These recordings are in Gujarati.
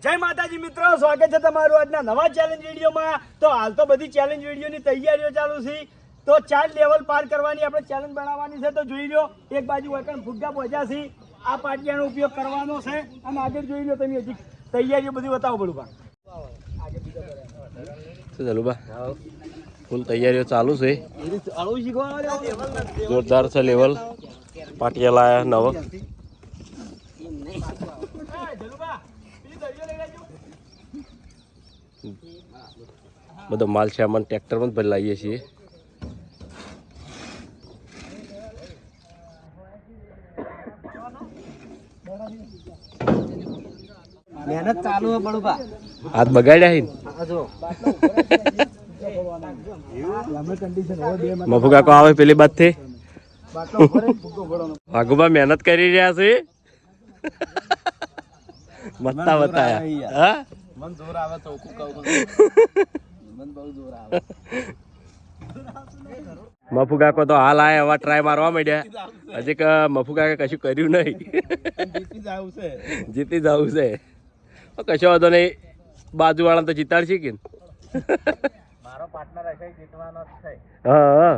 જય માતાજી મિત્રો, સ્વાગત છે તમારું આજના નવા ચેલેન્જ વિડીયોમાં। તો હાલ તો બધી ચેલેન્જ વિડીયોની તૈયારીઓ ચાલુ છે। તો 4 લેવલ પાર કરવાની આપણે ચેલેન્જ બનાવવાની છે। તો જોઈ લો, એક બાજુ વૈકણ ફુગ્ગા પહોંચ્યા છે, આ પાટિયાનો ઉપયોગ કરવાનો છે અને આગળ જોઈ લો તમે હજી તૈયારીઓ બધી બતાવો બળુબા। ચાલો બા, ફૂલ તૈયારીઓ ચાલુ છે, જોરદાર છે લેવલ। પાટિયા લાયા નવો, બધો માલ સામાન ટ્રેક્ટરમાં જ ભરી લાવીએ છીએ। મહેનત ચાલુ હે બળુબા, હાથ બગાડ્યા મફુ કાકો આવે પેલી બાદ થી વાઘુબા મહેનત કરી રહ્યા છે। મસ્તા બતાયા હા, મન જોર આવે તો મન બહુ જોર આવે। મફુ કાકો તો હાલ આયા, હવે ટ્રાય મારવા માંડ્યા। હજી કે મફુ કાકા કશું કર્યું નહીં, જીતી જવું છે। કશો વાંધો નહીં, બાજુ વાળા તો જીતાડશે કે મારો પાર્ટનર હશે જીતવાનો જ છે। હા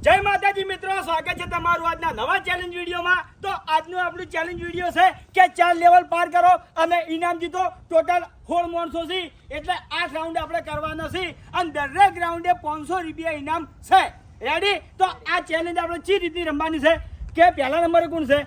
જય માતાજી મિત્રો, સ્વાગત છે તમારું આજના નવા ચેલેન્જ વિડીયોમાં। તો આજનું આપણું ચેલેન્જ વિડીયો છે કે 4 લેવલ પાર કરો અને ઇનામ જીતો। ટોટલ 16 માણસો છે, એટલે 8 રાઉન્ડ આપણે કરવાના છે અને દરેક રાઉન્ડે 500 રૂપિયા ઇનામ છે। રેડી? તો આ ચેલેન્જ આપણે ચી રીતની રમવાની છે કે પહેલા નંબરે કોણ છે?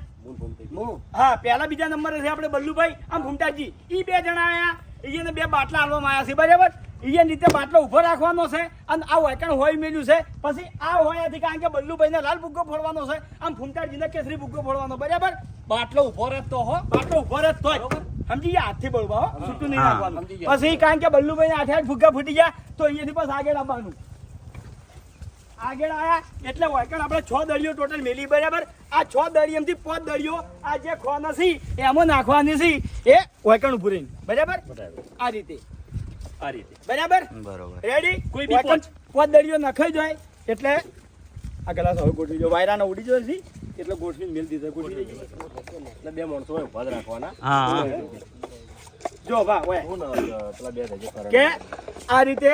હા, પહેલા બીજા નંબરે છે આપણે બલ્લુભાઈ આમ ભૂમતાજી। એ 2 જણા આયા, એને 2 બાટલા આલવામાં આવ્યા છે, બરાબર? એ રીતે બાટલો ઉભો રાખવાનો છે અને આ વૈકણ હોય મેલ્યું છે, પછી આ હોયાથી કારણ કે બલ્લુભાઈને લાલ ભૂગ્ગો ફોડવાનો છે, આમ ફૂમતાજીને કેસરી ભૂગ્ગો ફોડવાનો, બરાબર? બાટલો ઉભો રહેતો હો, બાટલો ઉભો રહેતો હોય, સમજી ગયા? હાથથી બળવા હો, છૂટું નહીં રાખવાનું। પછી કારણ કે બલ્લુભાઈને 8 ભૂગ્ગા ફૂટી ગયા તો અહીંયાથી બસ આગળ આવવાનું। આગળ આયા એટલે વૈકણ આપણે 6 દળીઓ ટોટલ મેલી, બરાબર? આ 6 દળીએમથી 5 દળીઓ આ જે ખોન છે એમાં નાખવાની છે, એ વૈકણ ઉભું રહીને, બરાબર? આ રીતે બરાબર? રેડી? કોઈ બી 5 દળીઓ નખાઈ જાય એટલે આ ગ્લાસ હવે ગોઠવી દો, વાયરાનો ઉડી જાય છે એટલે ગોઠવીને મેલ દીધો, ગોઠવી દેજો એટલે 2 માણસો હોય ઉભા રાખવાના। જો ભા કે આ રીતે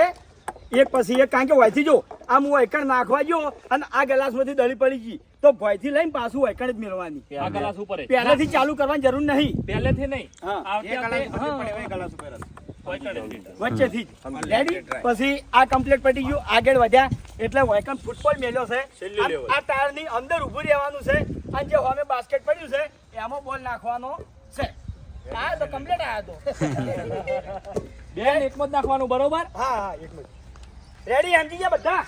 એક પછી એક, કારણ કે વયથી જો આમ વૈકણ નાખવા ગયો અને આ ગ્લાસમાંથી દળી પડી ગઈ તો ભયથી લઈને પાછું વૈકણ જ મેળવાની। આ ગ્લાસ ઉપર પહેલેથી ચાલુ કરવાની જરૂર નહીં, પહેલેથી નહીં, વચ્ચેથી જ। રેડી? પછી આ કમ્પ્લીટ પડી ગયું, આગળ વધ્યા એટલે વૈકણ ફૂટબોલ મેલ્યો છે, આ ટાયરની અંદર ઊભું રહેવાનું છે અને જે સામે બાસ્કેટ પડ્યું છે એમાં બોલ નાખવાનો છે। આ તો કમ્પ્લીટ આયા તો બેન એકમાં જ નાખવાનું, બરોબર? હા, એકમાં જ। રેડી? સમજી ગયા બધા?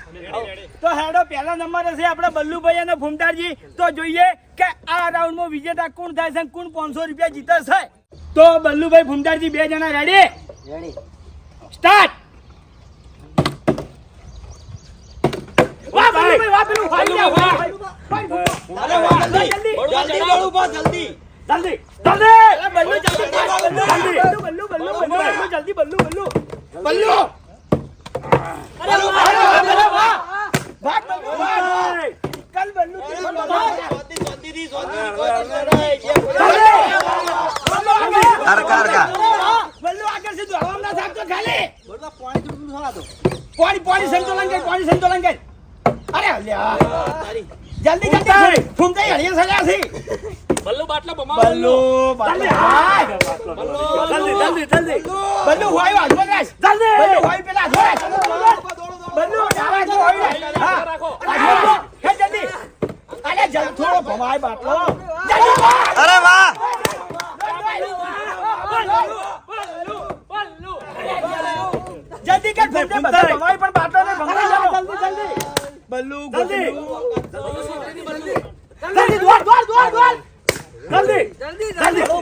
તો હેડો, પહેલા નંબરે છે આપણે બલ્લુભાઈ અને ભૂમતાજી। તો જોઈએ કે આ રાઉન્ડમાં વિજેતા કોણ થાય છે, કોણ 500 રૂપિયા જીતે છે। તો બલ્લુભાઈ ભૂમતાજી 2 જણા રેડી? સ્ટાર્ટ! વાહ બલ્લુભાઈ, વાહ પેલું ફાડી જા, વાહ! અરે વાહ, જલ્દી જલ્દી બળુબા, જલ્દી જલ્દી જલ્દી! અરે બલ્લુ જલ્દી, બલ્લુ બલ્લુ જલ્દી, બલ્લુ બલ્લુ બલ્લુ! અરે વાહ, અરે વાહ! ભાગ બલ્લુ, ભાગ! કલ બલ્લુ જલ્દી બલ્લુ આગળ સીધું હવા ના થાકતો ખાલી પાણી સંતોલન કર, પાણી સંતોલન કર। અરે અલ્યા જલ્દી જલ્દી ફૂમતાઈ હળિયા સજા છે। બલ્લુ બાટલો બમા, બલ્લુ બાટલો જલ્દી જલ્દી જલ્દી બલ્લુ હોય વાજવા રાખ, જલ્દી બલ્લુ હોય પેલા રાખ, બલ્લુ આવાજ હોય હા રાખો, હે જલ્દી, અરે જલ્દી થોડો ભમાય બાટલો, જલ્દી અરે વાહ જલ્દી કર, ફૂમતે બધા ભમાય પણ બાટલો ને ભમાઈ જાવ, જલ્દી જલ્દી બલ્લુ જલ્દી જલ્દી દોડ દોડ દોડ દોડ જલ્દી જલ્દી જલ્દી બલ્લુ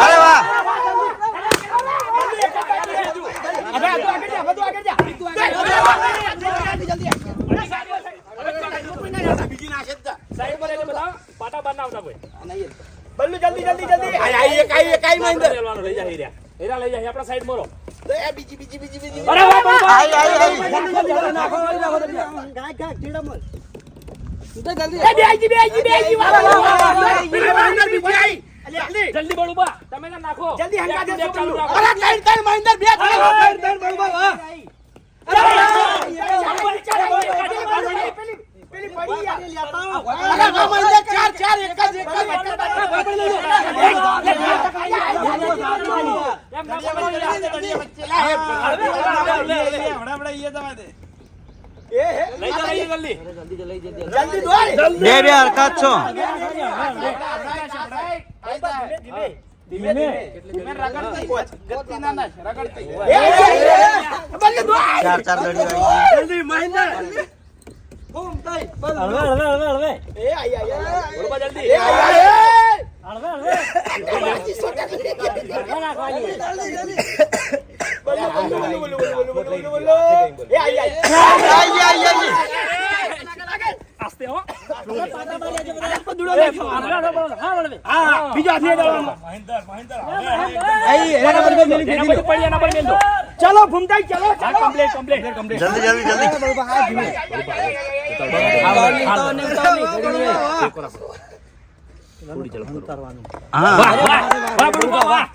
અરે વાહ હવે આ તો આગળ જા, બધું આગળ જા. સાઈડ પર એટલે બધા પાટા બાર ના આવતા કોઈ. બલ્લુ જલ્દી જલ્દી જલ્દી. પહેલવાનો લઈ જા હીરા. હીરા લઈ જા આપણા સાઈડ મોરો. અરે વાહ વાહ, વાહ. આઈ જલ્દી બળુબા તમે ના નાખો. જલ્દી હંગાતે બે ચાલુ બલ્લુ. રાખો. પેલી પડી યાર. એમ ના બોલો યાર. લઈ જા લઈ જા જલ્દી. જલ્દી દોડ. બે હરકત છો ધીમે ધીમે. ચાર ચાર દડી જલ્દી મહેન્દ્ર. એ આઈ આઈ આઈ. બળુબા જલ્દી. એ આઈ આઈ. એ આઈ આઈ. આસ્તે હો. હા બીજો હાથે દળવાનો. એના બધું પડી એના પર મેલ દો. ચલો ભૂમતાઈ ચલો હા ચલો. કમ્પ્લીટ. જલ્દી હા વાહ બળુબા વાહ.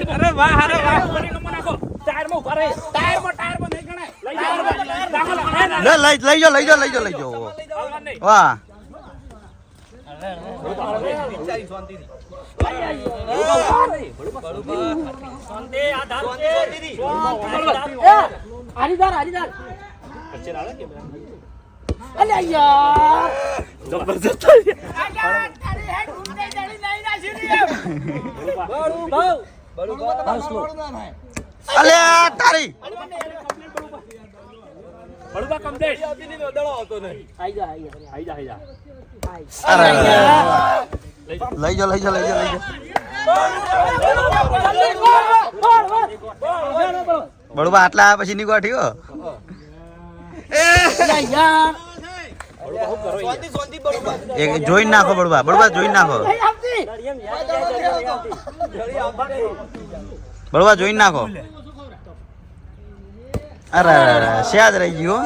અરે વાહ અરે વાહ. બની નંબર નાખો. ટાયરમાં ઉભા રહે. ટાયરમાં નહીં ગણાય. લઈ જા. દાખલ લઈ જાઓ હાલવા નહીં. વાહ અલ્યા તારી બળુબા કમ્પ્લીટ. આઈ જા. અરે લઈ જાઓ બળુબા આટલા આવ્યા પછી નીકળ્યો ઠીકો એક જોઈને નાખો બળુબા જોઈને નાખો બળુબા જોઈને નાખો અરે સ્યાદ રહી ગયું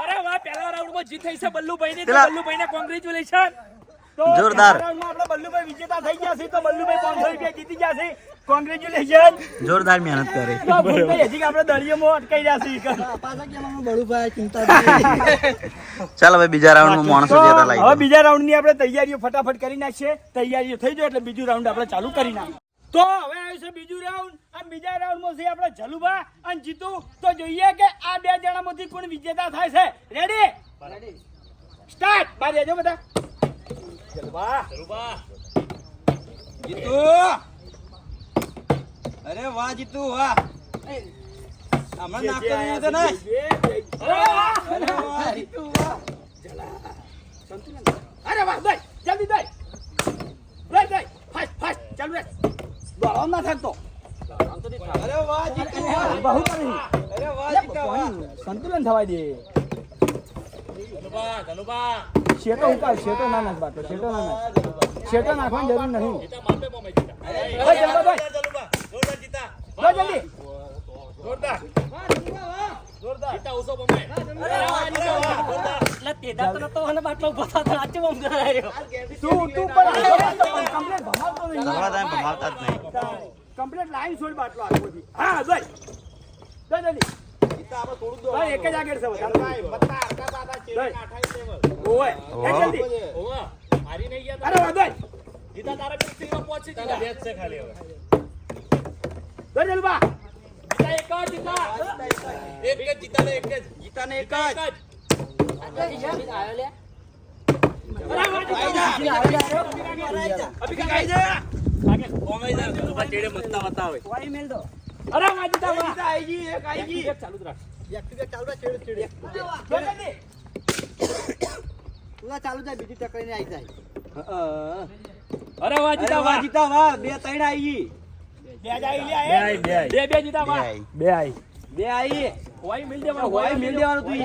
અરે વાહ પહેલા રાઉન્ડમાં જીત થઈ છે બલ્લુભાઈ ની. બલ્લુભાઈ ને કોંગ્રેચ્યુલેશન. જોરદાર. આપણે બલ્લુભાઈ વિજેતા થઈ ગયા છે તો બલ્લુભાઈ 500 રૂપિયા જીતી ગયા છે. કોંગ્રેચ્યુલેશન. જોરદાર મહેનત કરી તો ભૂલભાઈ હજી આપણે દળિયામાં અટકાઈ રહ્યા છીએ. ચાલો ભાઈ બીજા રાઉન્ડમાં માણસો જેતા લાગી હવે બીજા રાઉન્ડની આપણે તૈયારીઓ ફટાફટ કરી નાખીએ. તૈયારીઓ થઈ જાય એટલે બીજું રાઉન્ડ આપણે ચાલુ કરી નાખીએ. તો હવે આવ્યું છે બીજું રાઉન્ડ. આ બીજા રાઉન્ડમાં છે આપણે જલુભા અને જીતુ. તો જોઈએ કે આ બે જણામાંથી કોણ વિજેતા થાય છે. Ready start. બાર રહેજો બધા. જલુભા જીતુ અરે વાહ જીતુ વાહ હમણાં નાખતો નહીં તો ના અરે વાહ જીતુ વાહ અરે વાહ દઈ જલ્દી દઈ ફાસ્ટ ફાસ્ટ ચાલુ રે. દોડવા ના થાકતો. અરે વાહ જીતુ વાહ બહુ કરી. અરે વાહ જીતુ વાહ સંતુલન થવા દે. શેટો ઉકાળ. શેટો ના નાખ બાટો. શેટો ના નાખ. શેટો નાખવાની જરૂર નહીં. ભાઈ જલ્દી ભાઈ. ભાઈ જલ્દી. તું પણ કમ્પ્લેટ ભમાવતો નહીં. ભમાવતા જ નહીં કમ્પ્લીટ લાઈન છોડ બાટલો આગળથી. હા દોય જલ્દી ભાઈ એક જ આગળ છે વધારે દોય. ઓય એ જલ્દી અરે વાહ દોય દોય જલ્દી બા જીતાને એક જ અરે વાહ જીતા વાહ આઈજી એક આઈજી ચાલુ જ રાખ અરે વાહ જીતા વાહ જીતા વાહ બે ત્રણ આઈજી બે જાય લે બે જીતા વાહ બે આઈ. બે આઈ વાય મિલ દેવાનું વાય મિલ દેવાનું તું ઈ.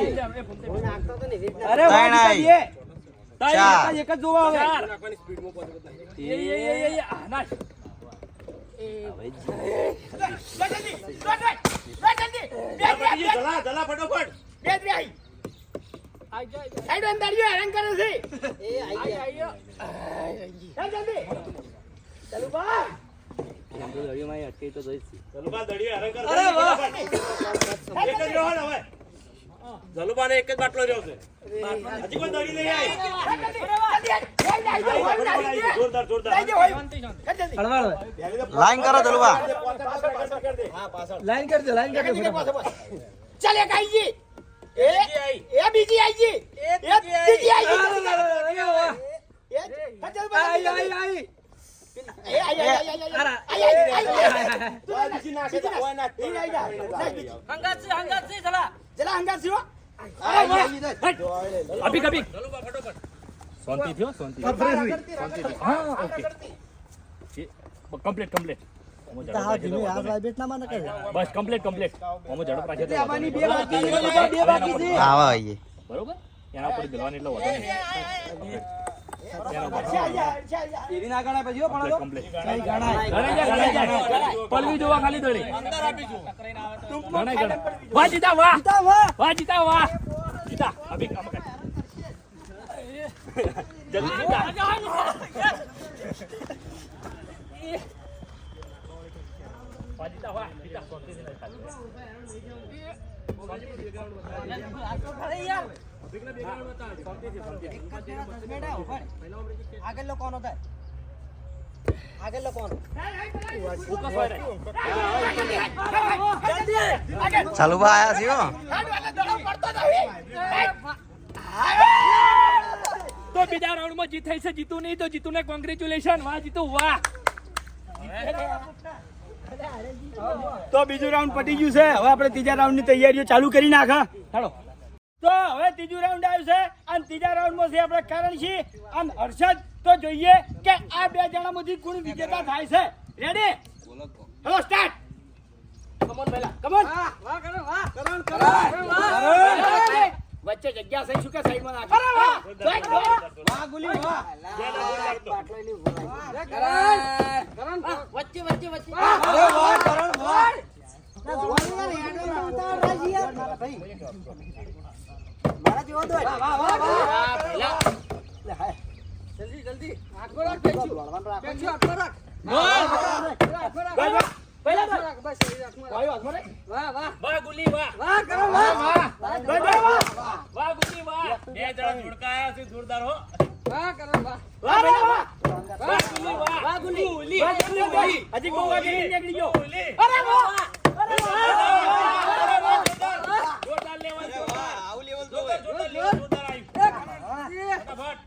અરે ત્રણ વાહ આઈ. જીતા બે ચાર. એક જ જોવા આવે ચાર નાશ જલુબાને એક જ બાટલો રહ્યો છે હજી કોઈ દડી નહીં આવી જોરદાર લાઈન કરો દલુબા. લાઈન કરજો લાઈન કરજો ચાલ એક આઈજી એ બીજી આઈજી એ ત્રીજી આઈજી અભી કભી શાંતિ થયો શાંતિ હા ઓકે કમ્પ્લીટ કમ્પ્લીટ બસ કમ્પ્લીટ કમ્પ્લીટ ઓમો ઝડપ રાખે બે બાકી છે આવા આઈએ. બરોબર એના ઉપર ગલવાની એટલો વધો નહીં એરી ના ગણાય પછી હો પણ તો કમ્પ્લીટ ગણાય પલવી જોવા ખાલી દોડી ગણાય વાહ જીતા વાહ વાહ જીતા વાહ જીતા અભી કામ કર જલ્દી જીતા વાહ જીતા વાહ જીતા આગળ કોણ હતા આગળ કોણ ચાલુબા આયા છે હો. તો બીજા રાઉન્ડમાં જીત થઈ છે જીતું નહીં તો જીતુને કોંગ્રેચ્યુલેશન વાહ જીતુ વાહ તો બીજું રાઉન્ડ પતી ગયું છે હવે આપણે ત્રીજા રાઉન્ડની તૈયારીઓ ચાલુ કરી નાખા ચાલો તો હવે ત્રીજું રાઉન્ડ આવ્યું છે અને ત્રીજા રાઉન્ડમાં છે આપણે કરણસિંહ અને હર્ષદ. તો જોઈએ કે આ બે જણામાંથી કોણ વિજેતા થાય છે. રેડી હેલો સ્ટાર્ટ કમોન પહેલા કમોન વચ્ચે જગ્યા છે શું કે સાઈડમાં નાખ અરે વાહ વાહ ગુલી વાહ વચ્ચે વચ્ચે વચ્ચે અરે વાહ કરણ વાહ મારા જેવો દો વાહ વાહ વાહ પહેલા જલ્દી જલ્દી આખો રાખ પેચ્યું આખો રાખ બસ વાહ વાહ વાહ ગુલી વાહ વાહ કરણ વાહ વાહ ગુલી વાહ બે જણા જોડકાયા છે જોરદાર હો વાહ કરણ વાહ વાહ ગુલી વાહ વાહ ગુલી હજી બહુ વાગે નહીં નીકળી ગયો અરે વાહ જોરદાર લેવલ જોરદાર આવું લેવલ તો જોરદાર આવ્યું ફટાફટ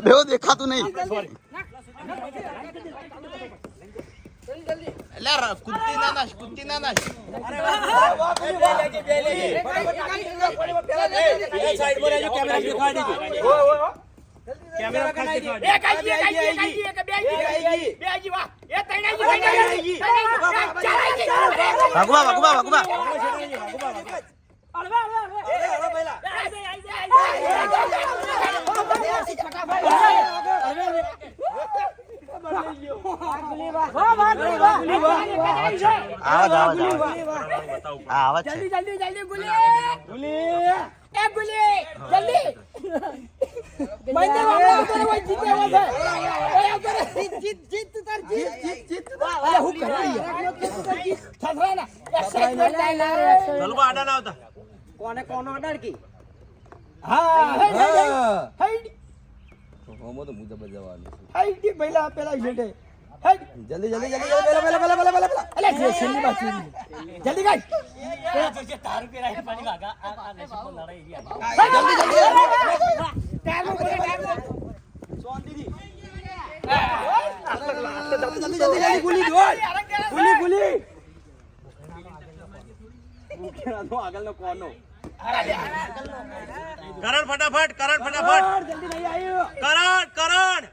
બેહો દેખાતું નહીં. કેમેરા ખાસ દેખાડજો એક આઈજી એક બે આઈજી વાહ એ ત્રણ આઈજી ચાર આઈજી ભગવા ભગવા ભગવા. આવાજ આવાજ છે જલ્દી જલ્દી જલ્દી ગુલી એ ગુલી જલ્દી બંને વાળા ઉતરે હોય જીતે હોય ઓય ઉતરે જીત તું તાર જીત અરે હું કરી થથરા ના એક્સાઇટમેન્ટ ડાયલા ચાલો બા આડા ના આવતા કોનો અડાડ કી હા હેડ હોમો તો મુજબ જવાનું હેડ કે પહેલા પેલા છેડે હેડ જલ્દી પેલા અલે જે છેલ્લી બાત જલ્દી ગાય જે તારું પેરા પાણી વાગા આ નસીબ લડાઈ રહ્યા ટાઈમ બોલે ટાઈમ જલ્દી ગુલી દોડ ગુલી આગળનો કોનો કરણ ફટાફટ જલ્દી નહીં આવ્યો કરણ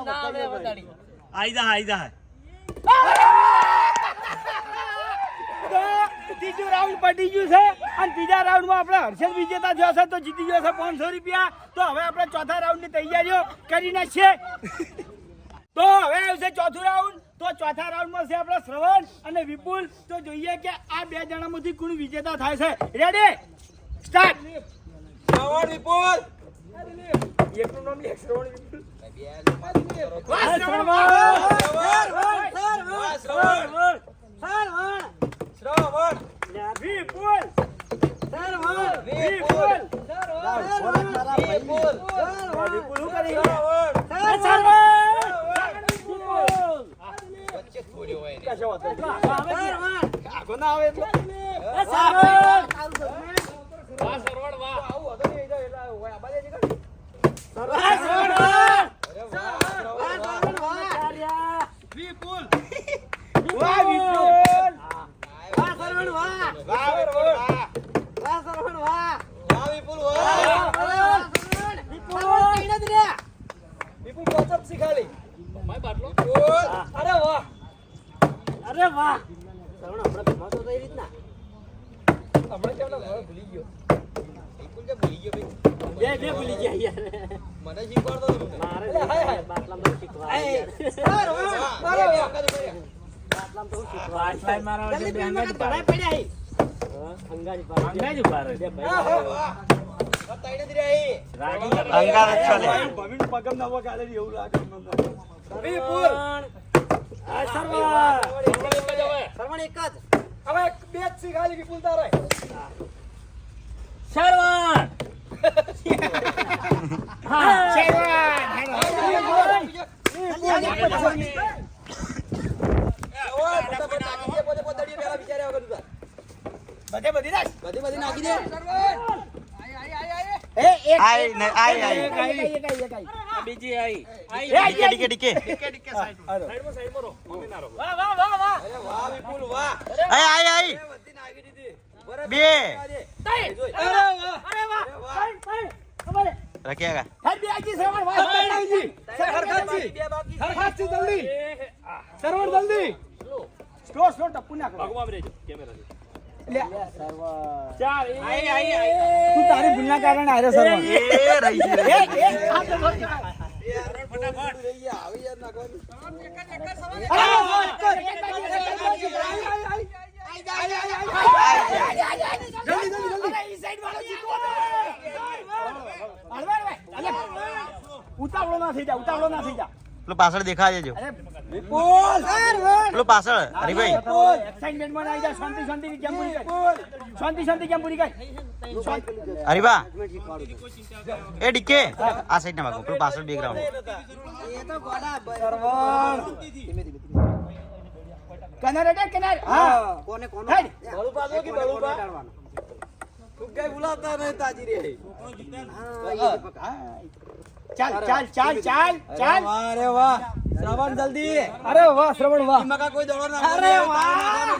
ના આવે બતાડી આઈ જા તો ત્રીજું રાઉન્ડ પતી ગયું છે અને ત્રીજા રાઉન્ડમાં આપણે હર્ષદ વિજેતા થયો છે તો જીતી ગયો છે 500 રૂપિયા તો હવે આપણે ચોથા રાઉન્ડની તૈયારીઓ કરી નાખીએ તો હવે આવશે ચોથું રાઉન્ડ તો ચોથા રાઉન્ડમાં છે આપણે શ્રવણ અને વિપુલ તો જોઈએ કે આ બે જણામાંથી કોણ વિજેતા થાય છે રેડી સ્ટાર્ટ વિપુલ એકનું નામ લે શ્રવણ વિપુલ મને શીખવાડતો પગમ નવો કાલે એવું લાગે સરવણ એક જ હવે બે જ શીખાલી વિપુલ તારે સરવણ બધી નાખી દે બીજી આઈ ડીકે સાઈડમાં રો મમ્મી ના રો વાહ વિપુલ વાહ આઈ બે રખ્યા ટપ્પુ નાખ ભગવાન રેજો કેમેરા લે ચાર આઈ તું તારી ભૂલના કારણે આરે સર ઉતાવળો ના થઈ જા પેલો પાછળ દેખા દેજો વિપુલ પેલો પાછળ હરીભાઈ એક્સાઇટમેન્ટ માં આવી જા શાંતિ કેમ પૂરી કર શાંતિ કેમ પૂરી કર હરીબા એ ડીકે આ સાઈડ ના ભાગો પેલો પાછળ બેકગ્રાઉન્ડ કનર હા કોને હેડ બળુ પાછો કે બળુ પા તું કઈ બોલાવતા નહીં તાજી રે ચાલ અરે વાહ શ્રવણ જલ્દી અરે વાહ શ્રવણ વાહ મકા કોઈ દોડો ના અરે વાહ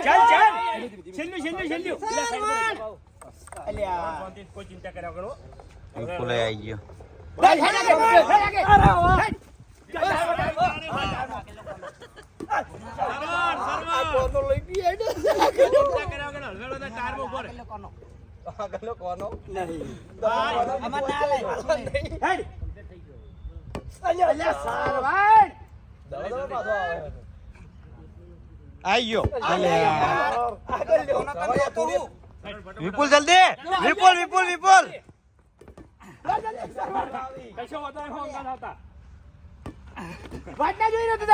ચાલ છેલ્લું અલ્યા કોઈ ચિંતા કર્યા કરો વિપુલ આવી ગયો અરે વાહ આગળનો કોનો નહીં અલ્યા સારવાન આયો આગળ લ્યો વિપુલ જલ્દી વિપુલ વિપુલ વિપુલ કશો વધારે હોંગ ના હતા વાટના જોઈ રહ્યો તો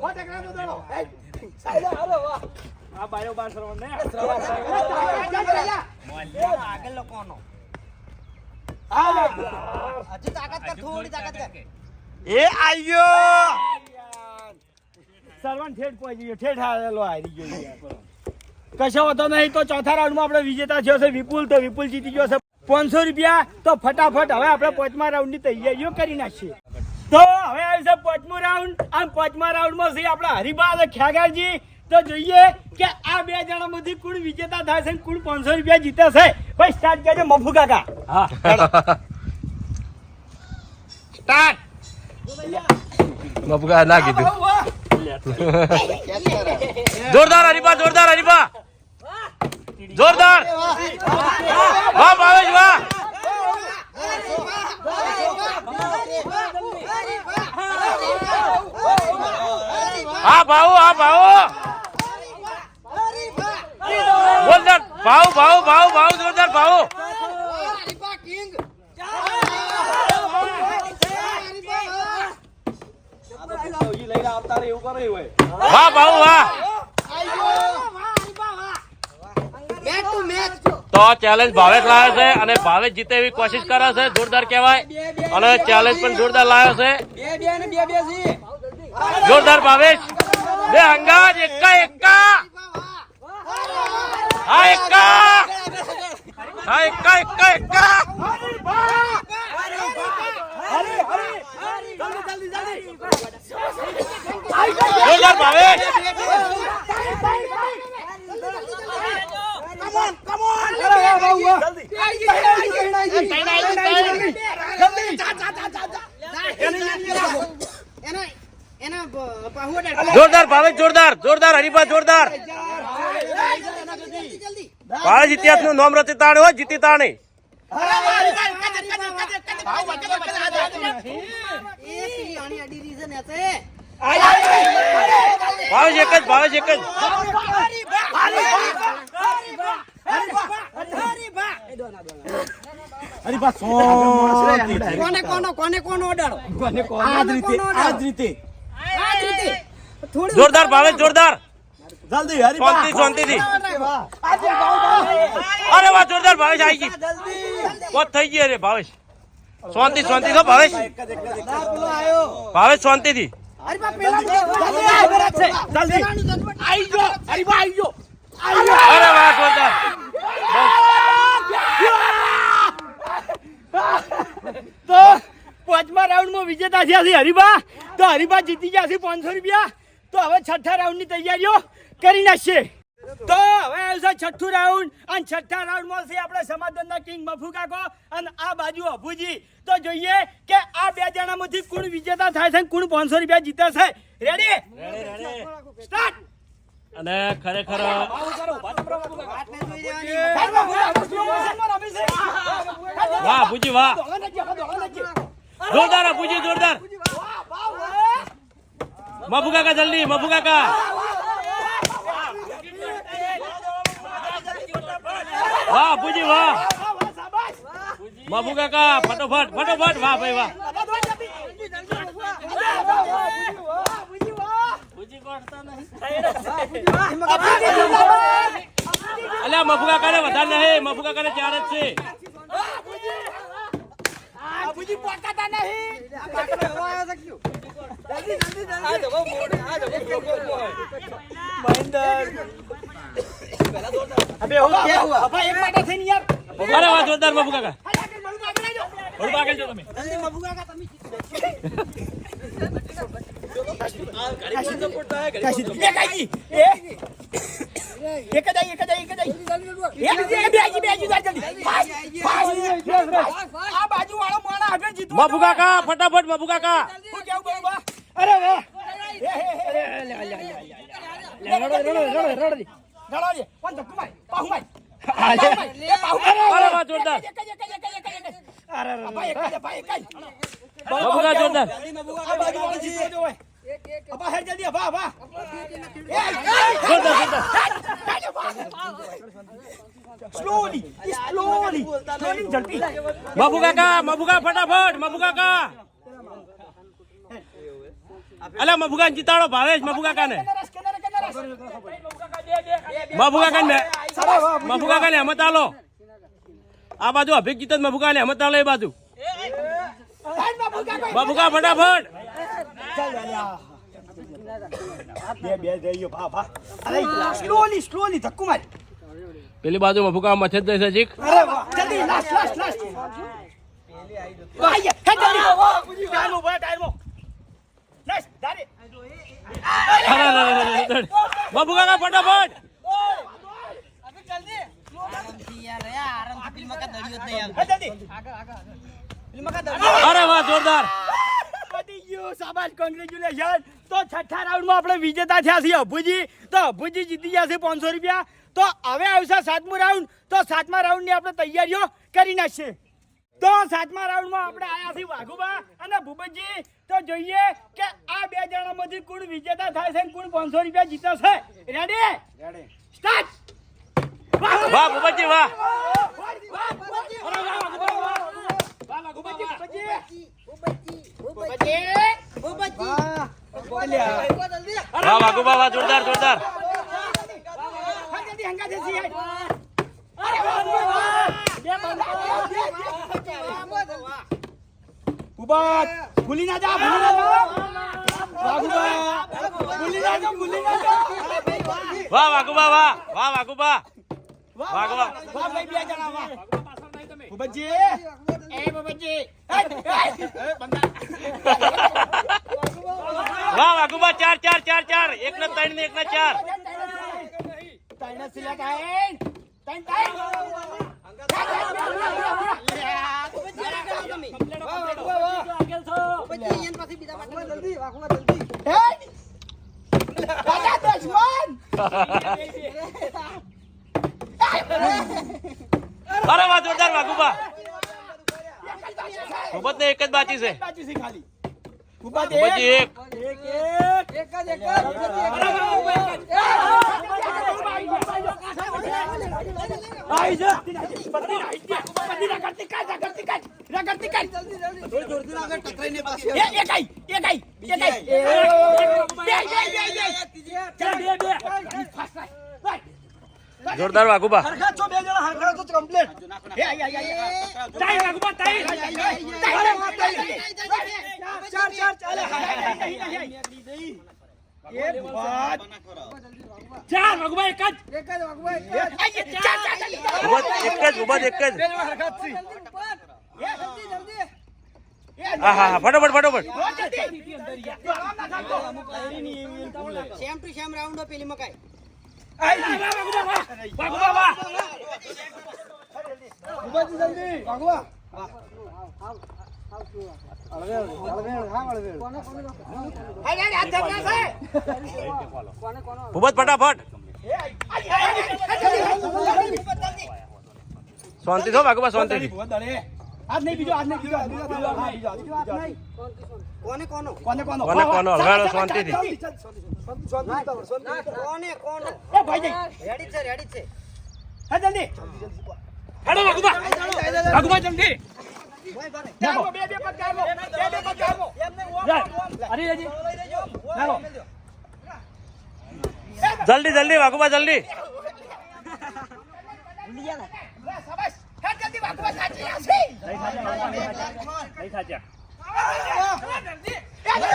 હોટકરાનો દડો આ બાયો બાર સરવણ ને આગળ લોકોનો હજી તાકાત કર થોડી તાકાત કર એ આયો સરવન ઠેઠ પહોંચી ગયો ઠેઠ આવેલો હારી ગયો યાર. કશો હતો નહીં તો ચોથા રાઉન્ડમાં આપણે વિજેતા થયો છે વિપુલ તો વિપુલ જીતી ગયો છે 500 રૂપિયા તો ફટાફટ હવે આપણે પાંચમા રાઉન્ડની તૈયારીઓ કરી નાખીએ તો હવે આવ્યું છે પાંચમું રાઉન્ડ આમ પાંચમા રાઉન્ડમાં છે આપણા હરિભા અને ખ્યાગારજી તો જોઈએ કે આ બે જણામાંથી કોણ વિજેતા થાય છે અને કોણ 500 રૂપિયા જીતે છે ભાઈ સ્ટાર્ટ કરજો મફુ કાકા હા સ્ટાર્ટ મફુકા ના કીધું જોરદાર હરીફા જોરદાર વાહ ભાવેશ વાહ હા ભાઉ જોરદાર ભાઉ જોરદાર ભાઉ વાહ ભાઉ વાહ તો ચેલેન્જ ભાવેશ લાવ્યો છે અને ભાવેશ જીતે એવી કોશિશ કરે છે જોરદાર કહેવાય અને ચેલેન્જ પણ જોરદાર લાવ્યો છે જોરદાર ભાવેશ બે હંગાજ એકા હા એકા જોરદાર ભાવેશ જોરદાર ભાવેશ જોરદાર હરીફા જોરદાર ભાવેશ ઇતિહાસ નું નામ રચી તાણ હોય જીતી તાણી ભાવેશ એક જ જોરદાર ભાવેશ જોરદાર શાંતિથી અરે વાહ જોરદાર ભાવેશ આવી ગઈ કોત થઈ ગઈ અરે ભાવેશ શાંતિ તો ભાવેશ શાંતિથી અરે વાહ જોરદાર તો પાંચમા રાઉન્ડમાં વિજેતા થયા છે હરિભા તો હરિભા જીતી ગયા છે 500 રૂપિયા તો હવે છઠ્ઠા રાઉન્ડની તૈયારીઓ કરી નાખીએ તો હવે આવ્યું છે છઠ્ઠું રાઉન્ડ અને છઠ્ઠા રાઉન્ડમાં છે આપણે સમાધાનના કિંગ મફુ કાકો અને આ બાજુ અભુજી તો જોઈએ કે આ બે જણામાંથી કોણ વિજેતા થાય છે અને કોણ 500 રૂપિયા જીતે છે રેડી સ્ટાર્ટ અને ખરેખર વાહ ભુજી વાહ જોરદાર ભુજી જોરદાર મફુ કાકા જલ્દી મફુ કાકા વાહ ભુજી વાહ મફુ કાકા ફટોફટ વાહ ભાઈ વાહ અલ્યા મફુ કાકા ને વધારે નહીં મફુ કાકા ને 4 જ છે અરે વાહ જોરદાર મફુ કાકા થોડું આગળ જો તમે મફુ કાકા ફટાફટ મફુ કાકા અરે વાહ અરે વાહ જોરદાર મફુકા જોરદાર. આ બાજુ વાળો જીત્યો તો હોય. અપા હેડ જલ્દી અપા અપા. સ્લોલી સ્લોલી સ્લોલી ઝડપી. મફુ કાકા, મફુકા ફટાફટ, મફુ કાકા. અલા મફુકા જીતાડો ભાવેશ, મફુ કાકાને. મફુ કાકાને મફુ કાકાને હેમત આલો. આ બાજુ અભિક જીત મફુ કાકાને હેમત આલો એ બાજુ. મફુકા ફટાફટ. બે જઈયો ભા ભા. અરે સ્લોલી સ્લોલી ધક્કો માર. પેલી બાજુ મફુકા મથે જ જશે જીક. અરે વાહ જલ્દી લાસ્ટ લાસ્ટ લાસ્ટ. ભાઈ હેડ જલ્દી. ટાઈમો ભાઈ ટાઈમો. લાસ્ટ દારે. મફુ કાકા ફટાફટ. અરે વાહ જોરદાર. શાબાશ કોંગ્રેચ્યુલેશન. તો છઠ્ઠા રાઉન્ડમાં આપણે વિજેતા થયા છીએ અભુજી. તો અભુજી જીતી ગયા છે 500 રૂપિયા. તો હવે આવશે 7મો રાઉન્ડ. તો 7મા રાઉન્ડની આપણે તૈયારીઓ કરી નાખીએ. તો 7મા રાઉન્ડમાં આપણે આયા છીએ વાઘુબા અને ભૂપતજી. તો જોઈએ કે આ બે જણામાંથી કોણ વિજેતા થાય છે અને કોણ 500 રૂપિયા જીતે છે. Ready ready start. વાહ ભૂપતજી વાહ. વાહ વાઘુબા વાહ જોરદાર જોરદાર. ભૂલી ના જા ભૂલી ના જા. ભૂલી ના જા ભૂલી ના જા. વાહ વાઘુબા વાહ. વાહ વાઘુબા. વાહ વાહ વાહ ભાઈ બે જણા વાહ. ભૂપતજી એ ભૂપતજી વાહ વાઘુબા 4 4 4 4. 1 ને 3 ને 1 ને 4. તાઈના સિલેક્ટ આઈન તાઈન તાઈન. અરે વાહ જોરદાર વાઘુબા. ભૂપત ને એક જ બાકી છે. ખાલી ભૂપતજી એક. જોરદાર વાઘુબા. હા ફટોફટ ફટોફટ. સેમ ટુ સેમ રાઉન્ડ પેલી મકાઈ. ભૂપત ફટાફટ. શાંતિ થો વાઘુબા શાંતિથી. આજ નહીં બીજો આજ નહીં બીજો કોને કોનો કોને કોનો કોને કોનો હલવાડો શાંતિથી. કોને કોનો એ ભાઈ રેડી છે રેડી છે. હા જલ્દી હેડો વાઘુબા. વાઘુબા જલ્દી. ચાલો બે પગ ચાલો બે પગ ચાલો અરે જી. જલ્દી જલ્દી વાઘુબા જલ્દી.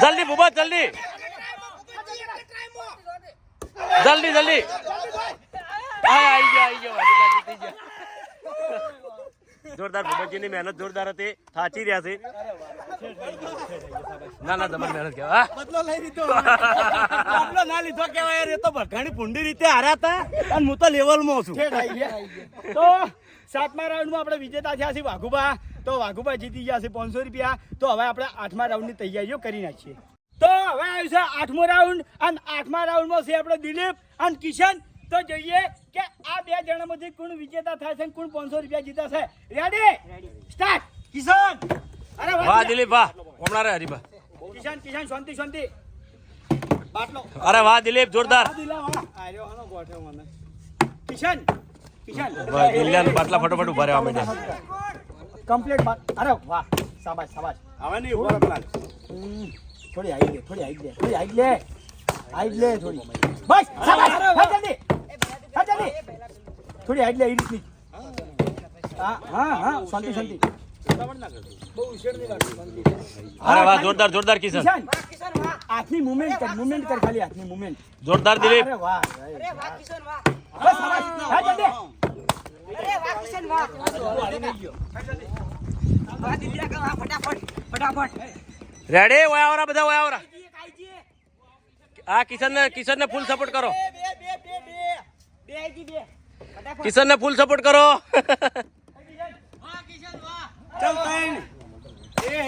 જલ્દી ભૂપત જલ્દી જલ્દી જલ્દી. આઈ ગયો વાઘુબા જીતી ગયા. જોરદાર ભૂપતજીની મહેનત જોરદાર હતી. થાચી રહ્યા છે. ના ના તમારી મહેનત કેવા. બદલો લઈ લીધો. બદલો ના લીધો કેવાય. એ તો ઘણી ભૂંડી રીતે હાર્યા હતા અને હું તો લેવલમાં છું. તો 7મા રાઉન્ડમાં આપણે વિજેતા થયા છીએ વાઘુબા. તો વાઘુબા જીતી ગયા છે 500 રૂપિયા. તો હવે આપણે 8મા રાઉન્ડની તૈયારીઓ કરી નાખીએ. તો હવે આવ્યું છે 8મો રાઉન્ડ અને 8મા રાઉન્ડમાં છે આપણે દિલીપ અને કિશન. તો જોઈએ કે આ બે જણામાંથી કોણ વિજેતા થાય છે અને કોણ 500 રૂપિયા જીતે છે. Ready start. કિશન અરે વાહ દિલીપ વાહ હમણાં રે હરીબા કિશન કિશન શાંતિ શાંતિ બાટલો અરે વાહ દિલીપ જોરદાર આર્યો હનો ગોઠ્યો મને કિશન કિશન બસ દિલ્યાન બાટલા ફટોફટ ઉભા રહેવા માંડ્યા કમ્પ્લીટ બાત અરે વાહ શાબાશ શાબાશ હવે નહીં હું પ્લાન થોડી હાઈટ લે થોડી હાઈટ લે થોડી હાઈટ લે હાઈટ લે થોડી બસ શાબાશ હા જલ્દી થોડી હાઈટ લે એ રીતની હા હા હા શાંતિ શાંતિ અરે વાહ જોરદાર જોરદાર કિશન કિશન હાથની મુવમેન્ટ કર ખાલી હાથની મુવમેન્ટ જોરદાર દિલીપ અરે વાહ અરે વાહ કિશન વાહ બસ શાબાશ હા જલ્દી અરે વાહ કિશન વાહ વાહ દિલ્યા કા વાહ ફટાફટ રેડી ઓય આવરા બધા ઓય આવરા આ કિશન ને ફૂલ સપોર્ટ કરો કિશન ને ફૂલ સપોર્ટ કરો ચાલ તાઈન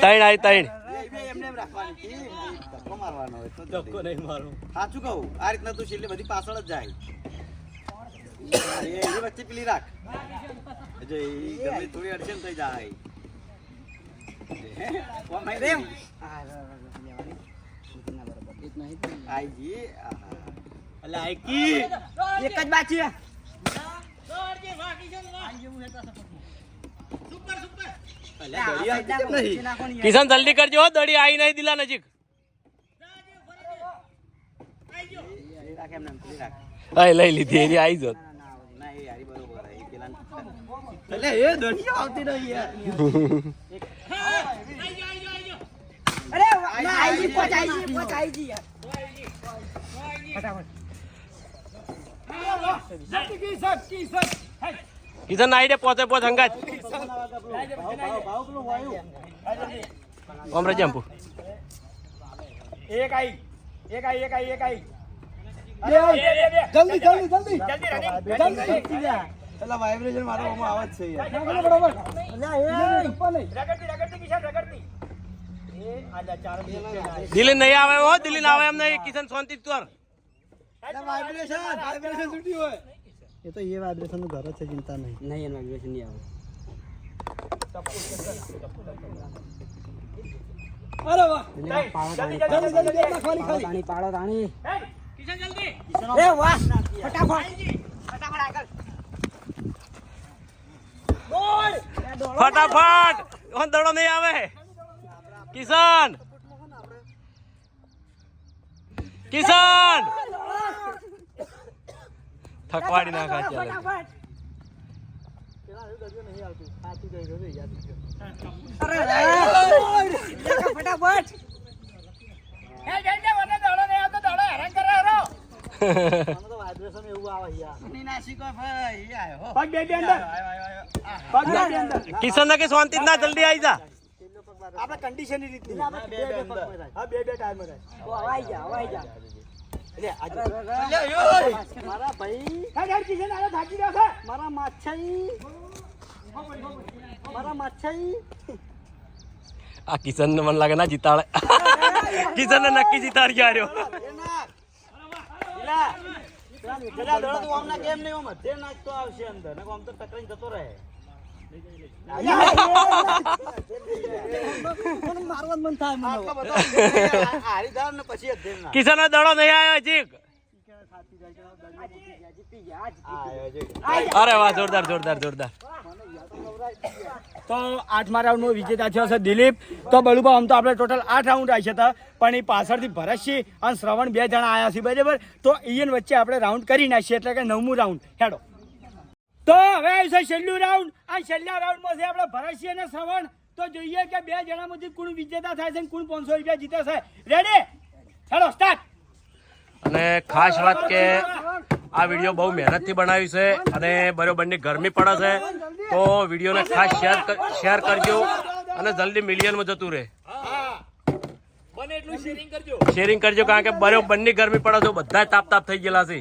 ત્રણ આઈ ત્રણ એમને એમ રાખવાની ધક્કો મારવાનો હોય તો ધક્કો નહીં મારો સાચું કહું આ રીતના તું છેલ્લે બધી પાછળ જ જાય એ વચ્ચે પેલી રાખ જો એ ગમે થોડી અડચણ થઈ જાય કોમ આઈ રે આઈજી અલે આઈકી એક જ બાકી અલે દડી આવતી કેમ નહીં કિશન જલ્દી કરજો હો, દડી આવી નહીં દિલા નજીક એ રાખ એમને પેલી રાખ અહીં લઈ લીધી એની આવી જોત ના એ યારી બરોબર એ પેલા અલે એ દડી આવતી નહીં યાર અરે ના આઈજી પહોંચાઈજી યાર કિશન આઈ પહોંચે હંગાત ઓમ રજે અંપુ એક આઈ જલ્દી પેલા વાઇબ્રેશન મારો આમાં આવાજ છે યાર દિલ્હી નહીં આવે હો, દિલ્હી ના આવે એમ નહીં કિશન શાંતિ કર વાઇબ્રેશન છૂટી હોય એ તો એ વાઇબ્રેશન નું ઘર જ છે, ચિંતા નહીં. નહીં એનો વાઇબ્રેશન નહીં આવે અરે વાહ પાડો તાણી એ વાહ ફટાફટ આગળ ફટાફટ ઓન દડો નહીં આવે કિશન થકવાડી નાખા ચાલે ફટાફટ વાઇબ્રેશન એવું આવે યાર. નાસિકો ભાઈ આયો હો પગ બે અંદર પગ બે અંદર કિશન ને કે શાંતિ ના જલ્દી આવી જા આપણે કન્ડિશન ની રીતની બે અંદર હા બે ટાઈમ રહે હવાઈ જા એટલે આજે મારા ભાઈ, હા યાર કિશન આલો થાકી રહ્યો છે મારા માછાઈ. આ કિશન ને મને લાગે ના જીતાડે કિશન ને નક્કી જીતાડી આવ્યો પેલા દડો તું આમના કેમ નહીં આમ મધ્ય નાખતો આવશે અંદર ને આમ તો ટકરાઈને જતો રહે મને મારવાનું મન થાય મને. આટલો બધો હારી જાવ ને પછી અધ્યયન ના કિશન નો દડો નહીં આવ્યો હજી આયો જો અરે વાહ જોરદાર જોરદાર જોરદાર તો 8મા રાઉન્ડનો વિજેતા થયો છે દિલીપ. તો બળુભા આમ તો આપણે ટોટલ 8 રાઉન્ડ આવી હતા, પણ એ પાછળથી ભરતસિંહ અને શ્રવણ 2 જણા આવ્યા છે બરાબર. તો ઈયન વચ્ચે આપણે રાઉન્ડ કરી નાખીએ એટલે કે 9મું રાઉન્ડ હેડો. તો હવે આવ્યું છે છેલ્લું રાઉન્ડ. આ છેલ્લા રાઉન્ડમાં છે આપણે ભરતસિંહ અને શ્રવણ. તો જોઈએ કે 2 જણામાંથી કોણ વિજેતા થાય છે અને કોણ 500 રૂપિયા જીતે છે. રેડી હેડો સ્ટાર્ટ. અને ખાસ વાત કે આ વિડીયો બહુ મહેનતથી બનાવ્યું છે અને બરોબરની ગરમી પડે છે, તો વિડીયોને ખાસ શેર કરજો અને જલ્દી મિલિયનમાં જતું રહે. શેરિંગ કરજો કારણ કે બરોબરની ગરમી પડે છે, બધા તાપ થઈ ગયેલા છે.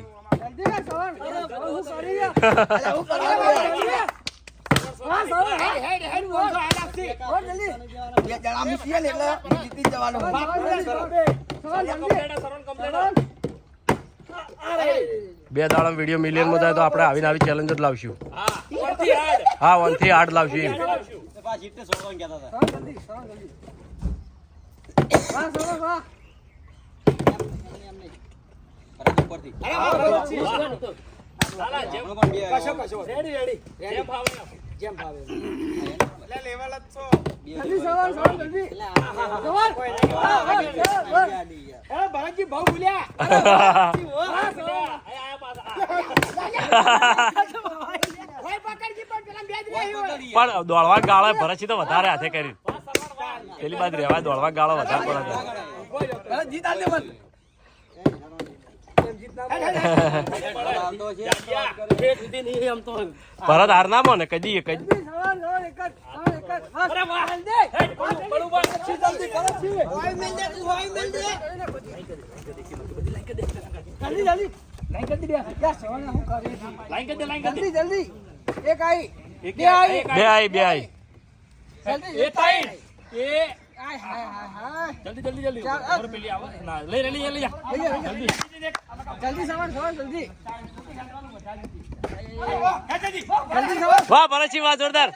બે દાડા વિડીયો મિલિયનમાં જાય તો આપણે આવીને આવી ચેલેન્જ જ લાવશું. હા 1 થી 8 લાવશું એમ. આ ચીટને છોડવાનું કહેતા હતા. અરે ઉપરથી. લાલા જેમ હમણાં પણ બે કશો કશો રેડી રેડી જેમ ફાવે એમ. જેમ ભાવે બે એ ભરતજી બહુ ભૂલ્યા આયા પાછા. ઓય પકડજી પણ પેલા બે જ રહી હોય પણ દોડવા ગાળો ભરતજી તો વધારે હાથે કરી પેલી બાજુ રહેવા દોડવા ગાળો વધારે પડે જીત આલે મત. આવતો છે. એક સુધી નહીં એમ તો. ભરત હાર ના મોને કદી એક જ અરે વાહ. હે, બળું બળ. લાઈન કરી દે, લાઈન કરી દે. એક આઈ એક બે આઈ. એક બે આઈ બે આઈ એ તાઈ. એ હાય હાય હાય જલ્દી જલ્દી જલ્દી. ઓર પેલી આવે. ના, લઈ લે, લઈ લે, લઈ લે. જલ્દી. જલ્દી સવાન જલ્દી વાહ ભરતજી વાહ જોરદાર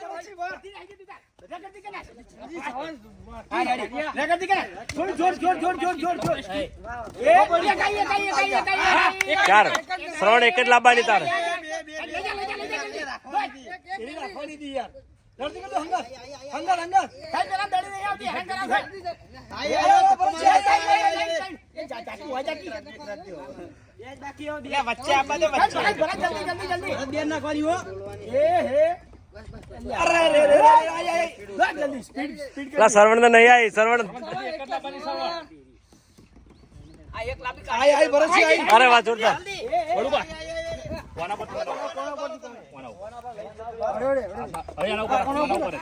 ચાર શ્રવણ એક જ લાવવાની તારે વચ્ચે આપવા દે વચ્ચે જલ્દી સ્પીડ સ્પીડ પેલા શ્રવણ ને નહીં આવી શ્રવણ અરે વાહ જોરદાર બળું બળ. કોના પર? કોના ઉપર? હવે આના ઉપર, આના ઉપર.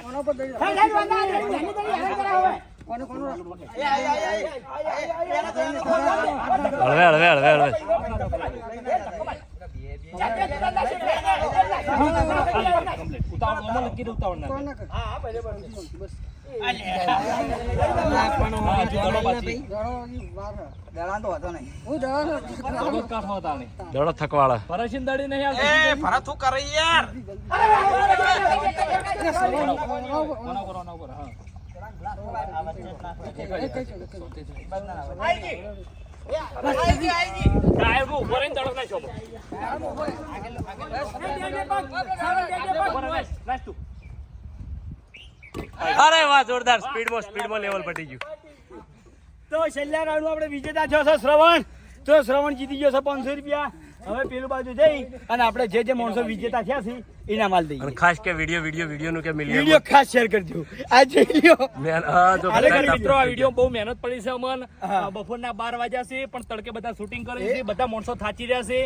હળવે હળવે હળવે હળવે ઉતાવળ નોર્મલ લખી દે, ઉતાવળ ના. દડો કાઢો હતા ને. દડો થકવાળા પરેશિન દડી નહીં આવતી. ભરત શું કરે યાર? ઓના ઉપર, હા. ટાયર માં ઉભો રહીને દડો નાખ્યો. ઉભો રહે, નાખ તું. અરે વાહ જોરદાર સ્પીડમાં લેવલ પટી ગયું તો છેલ્લા રાઉન્ડ આપણે વિજેતા થયો છે શ્રવણ તો શ્રવણ જીતી ગયો છે 500 રૂપિયા હવે પેલું બાજુ જઈ અને આપણે જે માણસો વિજેતા થયા છે એના માલ દઈએ અને ખાસ કે વિડીયો નું કે વિડીયો મિલિયન ખાસ શેર કરજો આ જોઈ લ્યો ખરેખર મિત્રો આ વિડીયો બહુ મહેનત પડી છે અમન. બપોરના 12 વાગ્યા છે પણ તડકે બધા શૂટિંગ કરે છે, બધા માણસો થાચી રહ્યા છે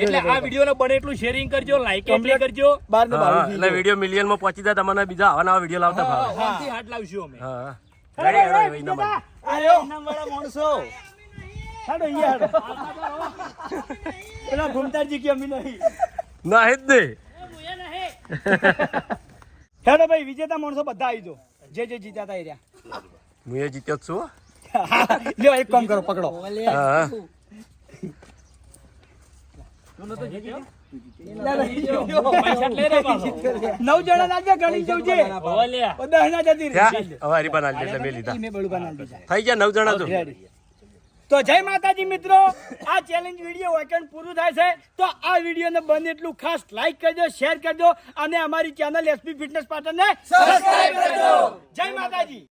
એટલે આ વિડીયો ને બને એટલું શેરિંગ કરજો, લાઈક એટલી કરજો. 12 ને 22 એટલે વિડીયો મિલિયન માં પહોંચી જાય તમને બીજા આવા નવા વિડીયો લાવતા ફાવે હાથથી હાથ લાવશું અમે. હા આયો નંબરવાળા માણસો હાડો યાર પેલા ઘૂમતાજી કે અમે નહીં ના હે જ ને હેડો ભાઈ વિજેતા માણસો બધા આવી જો જે જીત્યા હતા એ રહ્યા હું એ જીત્યો જ છું લ્યો એક કામ કરો પકડો હા પૈસા લઈ લે પાછો. 9 જણા લાગે ગણી જવું છે હવે લે. 10 ના જતી ક્યાં રહી હવે હરી બનાવી એટલે મેં લીધા મેં બળું બનાવી દીધા થઈ ગયા 9 જણા તો રેડી તો જય માતાજી મિત્રો આ ચેલેન્જ વિડીયો વેકેન્ડ પૂરું થાય છે તો આ વિડીયોને બને એટલું ખાસ લાઈક કરજો શેર કરજો અને અમારી ચેનલ એસપી ફિટનેસ પાટણને સબસ્ક્રાઇબ કરજો જય માતાજી.